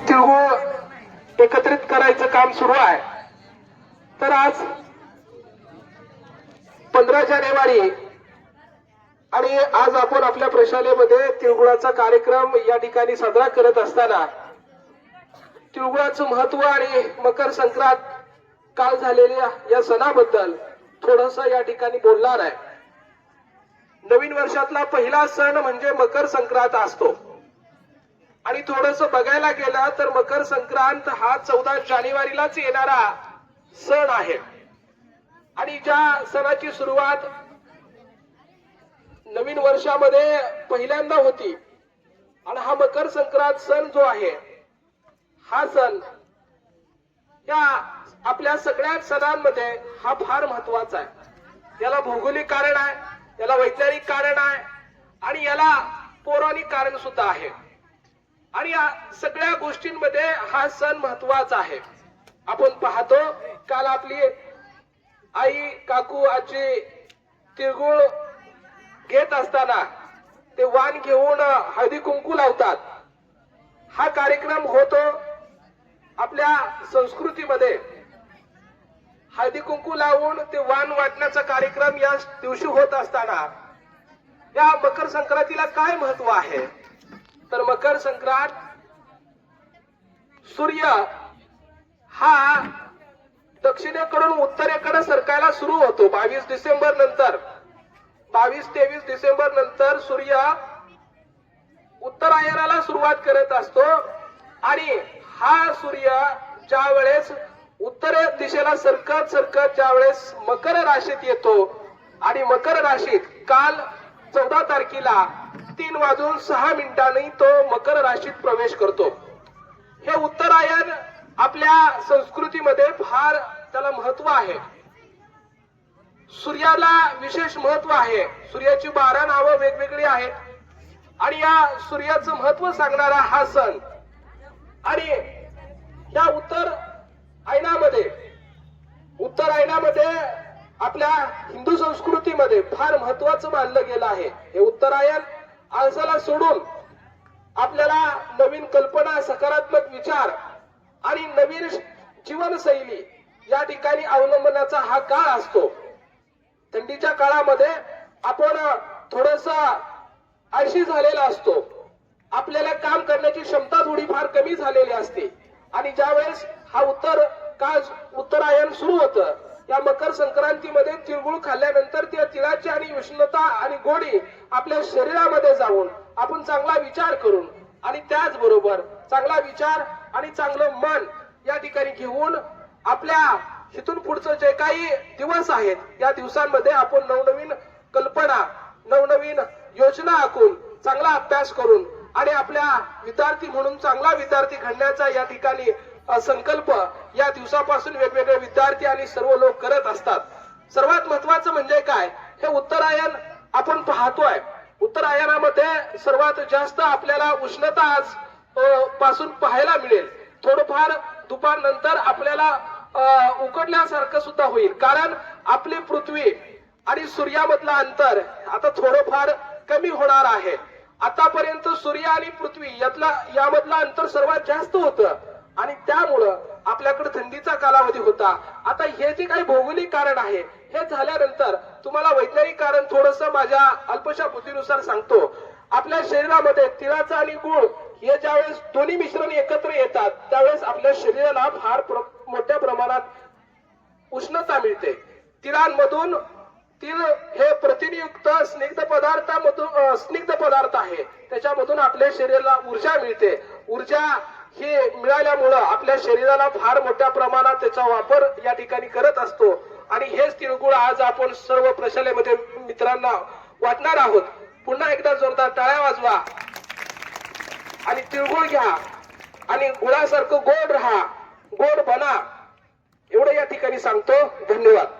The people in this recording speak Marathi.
तिळगुळ एकत्रित करायचं काम सुरू आहे। तर आज 15 जानेवारी आणि आज आपण आपल्या प्रशालेमध्ये तिळगुळाचा कार्यक्रम या ठिकाणी साजरा करत असताना तिळगुळाचं महत्व आणि मकर संक्रांत काल झालेल्या या सणाबद्दल थोडंसं या ठिकाणी बोलणार आहे। नवीन वर्षातला पहिला सण म्हणजे मकर संक्रांत असतो आणि थोडंसं बघायला गेलं तर मकर संक्रांत हा 14 जानेवारीलाच येणारा सण आहे आणि ज्या सणाची सुरुवात नवीन वर्षामध्ये पहिल्यांदा होती आणि हा मकर संक्रांत सण जो आहे हा सण या आपल्या सगळ्या सणांमध्ये हा फार महत्वाचा आहे। याला भौगोलिक कारण आहे, याला वैज्ञानिक कारण आहे आणि याला पौराणिक कारण सुद्धा आहे आणि या सगळ्या गोष्टींमध्ये हा सण महत्वाचा आहे। आपण पाहतो काल आपली आई काकू आजी तिळगुळ घेत असताना ते वाण घेऊन हळदी कुंकू लावतात। हा कार्यक्रम होतो आपल्या संस्कृतीमध्ये हळदी कुंकू लावून ते वाण वाटण्याचा कार्यक्रम या दिवशी होत असताना या मकर संक्रांतीला काय महत्व आहे तर मकर संक्रांत सूर्य हा दक्षिणेकडून उत्तरेकडे सरकायला सुरू होतो। 22 डिसेंबर नंतर 22-23 डिसेंबर नंतर सूर्य उत्तरायणाला सुरुवात करत असतो आणि हा सूर्य ज्या वेळेस उत्तर दिशेला सरकत सरकत ज्या वेळेस मकर राशीत येतो आणि मकर राशीत काल 14 तारखेला 3:06 तो मकर राशीत प्रवेश करतो। हे उत्तरायण आपल्या संस्कृतीमध्ये फार त्याला महत्व आहे। सूर्याला विशेष महत्व आहे। सूर्याची 12 नावं वेगवेगळी आहेत आणि या सूर्याचं महत्व सांगणारा हा सण आणि या उत्तरायणामध्ये आपल्या हिंदू संस्कृतीमध्ये फार महत्वाचं मानलं गेलं आहे। हे उत्तरायण आळसाला सोडून आपल्याला नवीन कल्पना, सकारात्मक विचार आणि नवीन जीवनशैली या ठिकाणी अवलंबण्याचा हा काळ असतो। थंडीच्या काळामध्ये आपण थोडस आळशी झालेला असतो, आपल्याला काम करण्याची क्षमता थोडीफार कमी झालेली असते आणि ज्यावेळेस हा उत्तरायण सुरू होतं या मकर संक्रांतीमध्ये तिळगुळ खाल्ल्यानंतर त्या तिळाची आणि उष्णता आणि गोडी आपल्या शरीरामध्ये जाऊन आपण चांगला विचार करून आणि त्याचबरोबर चांगला विचार आणि चांगलं मन या ठिकाणी घेऊन आपल्या इथून पुढचं जे काही दिवस आहेत या दिवसांमध्ये आपण नवनवीन कल्पना, नवनवीन योजना आखून चांगला अभ्यास करून आणि आपल्या विद्यार्थी म्हणून चांगला विद्यार्थी घडण्याचा या ठिकाणी संकल्प या दिवसापासून वेगवेगळे विद्यार्थी आणि सर्व लोक करत असतात। सर्वात महत्वाचं म्हणजे काय, हे उत्तरायण आपण पाहतोय। उत्तरायणामध्ये सर्वात जास्त आपल्याला उष्णता आज पासून पाहायला मिळेल। थोडंफार दुपार नंतर आपल्याला उकडल्यासारखं सुद्धा होईल, कारण आपली पृथ्वी आणि सूर्यामधलं अंतर आता थोडंफार कमी होणार आहे। आतापर्यंत सूर्य आणि पृथ्वी यामधलं अंतर सर्वात जास्त होतं आणि त्यामुळं आपल्याकडे थंडीचा कालावधी होता। आता हे जे काही भौगोलिक कारण आहे हे झाल्यानंतर तुम्हाला वैज्ञानिक कारण थोडस माझ्या अल्पशा बुद्धीनुसार सांगतो। आपल्या शरीरामध्ये तिळाचं आणि गुळ हे ज्यावेळेस दोन्ही मिश्रण एकत्र येतात त्यावेळेस आपल्या शरीराला फार मोठ्या प्रमाणात उष्णता मिळते। तीळ हे प्रथिनयुक्त स्निग्ध पदार्थ आहे, त्याच्यामधून आपल्या शरीराला ऊर्जा मिळते। ऊर्जा ही मिळाल्यामुळं आपल्या शरीराला फार मोठ्या प्रमाणात त्याचा वापर या ठिकाणी करत असतो आणि हेच तिळगुळ आज आपण सर्व प्रशालेमध्ये मित्रांना वाटणार आहोत। पुन्हा एकदा जोरदार टाळ्या वाजवा आणि तिळगुळ घ्या आणि गुळासारखं गोड राहा, गोड बना, एवढं या ठिकाणी सांगतो। धन्यवाद।